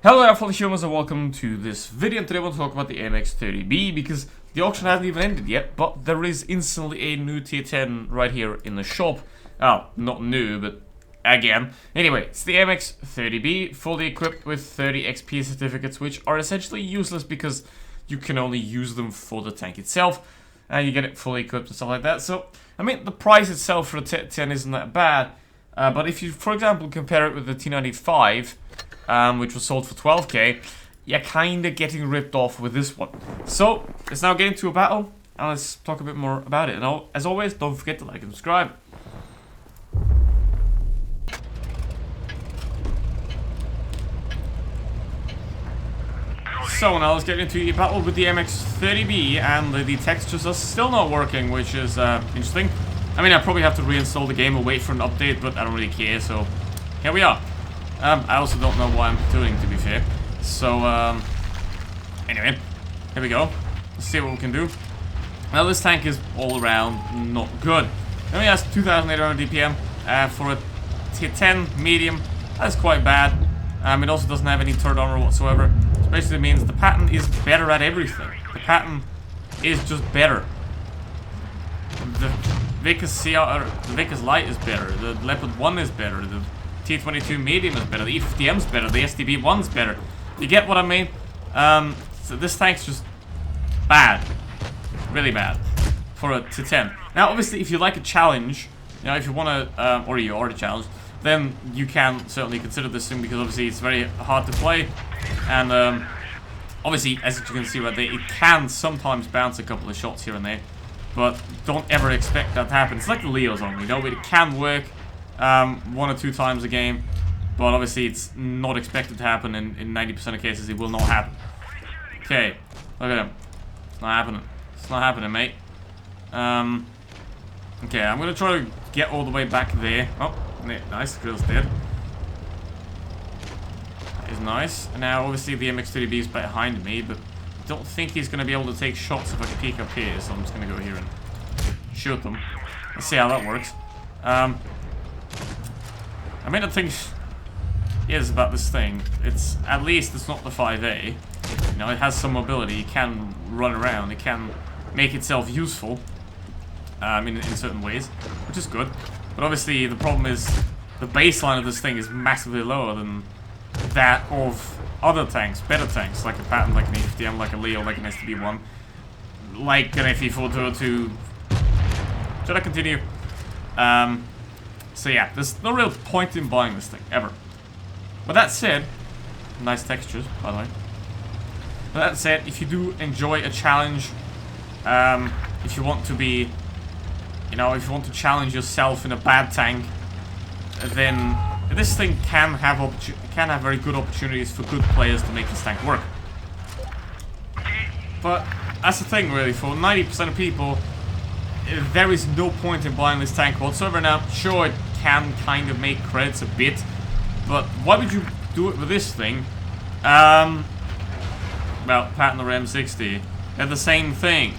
Hello there fellow humans and welcome to this video, and today I want to talk about the AMX 30B because the auction hasn't even ended yet, but there is instantly a new tier 10 right here in the shop. Oh, not new, but again. Anyway, it's the AMX 30B, fully equipped with 30 XP certificates, which are essentially useless because you can only use them for the tank itself, and you get it fully equipped and stuff like that. So, I mean, the price itself for a tier 10 isn't that bad, but if you, for example, compare it with the T95, which was sold for 12k, you're kinda getting ripped off with this one. So, let's now get into a battle, and let's talk a bit more about it. And as always, don't forget to like and subscribe. So now let's get into a battle with the MX 30B, and the textures are still not working, which is interesting. I mean, I probably have to reinstall the game or wait for an update, but I don't really care, so here we are. I also don't know what I'm doing, to be fair. So, anyway, here we go. Let's see what we can do. Now, this tank is all around not good. It only has 2,800 DPM for a tier 10 medium. That's quite bad. It also doesn't have any turret armor whatsoever. Which basically means the pattern is better at everything. The pattern is just better. The Vickers Light is better. The Leopard 1 is better. The T22 medium is better, the E50M's better, the STB1's better. You get what I mean? So this tank's just bad. Really bad. For a T10. Now, obviously, if you like a challenge, you know, if you want to, or you already challenged, then you can certainly consider this thing, because obviously it's very hard to play. And, obviously, as you can see right there, it can sometimes bounce a couple of shots here and there. But don't ever expect that to happen. It's like the Leos only, you know, it can work 1 or 2 times a game, but obviously it's not expected to happen. In 90% of cases it will not happen. Okay, look at him. It's not happening. It's not happening, mate. Okay, I'm gonna try to get all the way back there. Oh, nice, the grill's dead. That is nice. And now obviously the MX-30B is behind me, but I don't think he's gonna be able to take shots if I peek up here, so I'm just gonna go here and shoot them. Let's see how that works. I mean, the thing is about this thing, it's, at least it's not the 5A. You know, it has some mobility, it can run around, it can make itself useful, in certain ways, which is good. But obviously, the problem is, the baseline of this thing is massively lower than that of other tanks, better tanks, like a Patton, like an E50M, like a Leo, like an STB1, like an FE422. Should I continue? So yeah, there's no real point in buying this thing, ever. But that said, nice textures, by the way. But that said, if you do enjoy a challenge, if you want to be, you know, if you want to challenge yourself in a bad tank, then this thing can have very good opportunities for good players to make this tank work. But that's the thing, really, for 90% of people, there is no point in buying this tank whatsoever. Now, sure, it can kind of make creds a bit, but why would you do it with this thing? Well, Patton or M60, they're the same thing.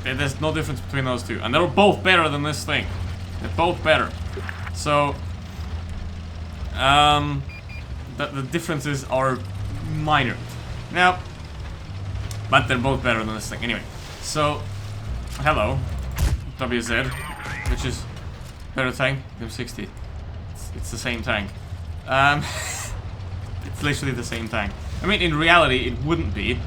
There's no difference between those two, and they're both better than this thing. They're both better. So, the differences are minor. Now, but they're both better than this thing. Anyway, so, hello, WZ, which is better tank, M60. It's the same tank. It's literally the same tank. I mean, in reality, it wouldn't be,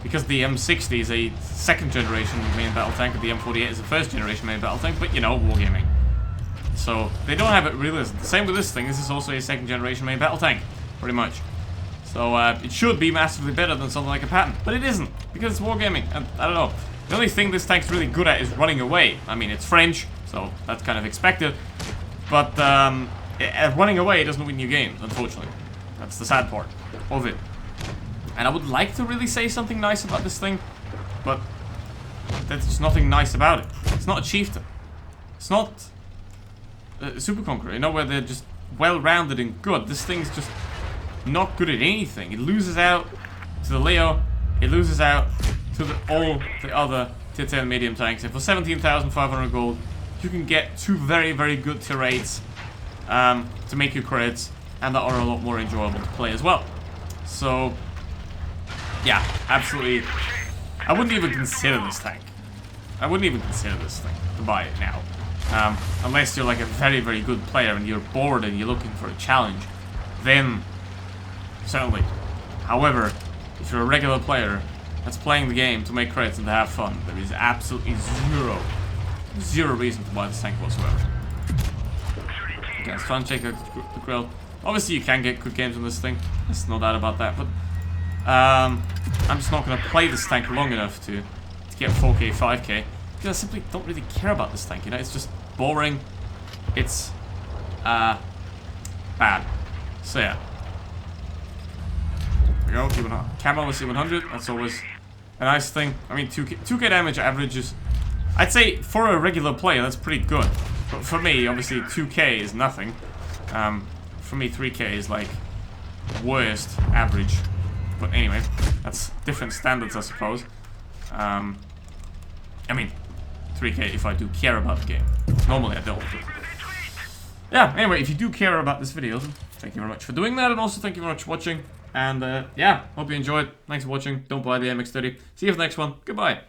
because the M60 is a 2nd generation main battle tank, and the M48 is a 1st generation main battle tank, but you know, Wargaming. So, they don't have it realistic. The same with this thing, this is also a 2nd generation main battle tank, pretty much. So, it should be massively better than something like a Patton, but it isn't, because it's Wargaming, and I don't know. The only thing this tank's really good at is running away. I mean, it's French, so that's kind of expected, but running away doesn't win you games, unfortunately. That's the sad part of it. And I would like to really say something nice about this thing, but there's just nothing nice about it. It's not a chieftain. It's not a super conqueror, you know, where they're just well-rounded and good. This thing's just not good at anything. It loses out to the Leo, it loses out to all the other tier 10 medium tanks, and for 17,500 gold, you can get 2 very, very good tier 8s to make your creds. and that are a lot more enjoyable to play as well. So, yeah, absolutely. I wouldn't even consider this tank. I wouldn't even consider this thing to buy it now. Unless you're like a very, very good player and you're bored and you're looking for a challenge, then certainly. However, if you're a regular player that's playing the game to make credits and to have fun, there is absolutely zero reason to buy this tank whatsoever. Okay, let's try and check out the grill. Obviously, you can get good games on this thing. There's no doubt about that, but I'm just not going to play this tank long enough to get 4K, 5K, because I simply don't really care about this tank, you know? It's just boring. It's bad. So yeah. There we go, camo with C100, that's always a nice thing. I mean, 2K damage average is, I'd say for a regular player, that's pretty good. But for me, obviously, 2K is nothing. For me, 3K is like worst average. But anyway, that's different standards, I suppose. I mean, 3K if I do care about the game. Normally I don't. Yeah, anyway, if you do care about this video, thank you very much for doing that, and also thank you very much for watching. And yeah, hope you enjoyed. Thanks for watching. Don't buy the AMX 30. See you for the next one. Goodbye.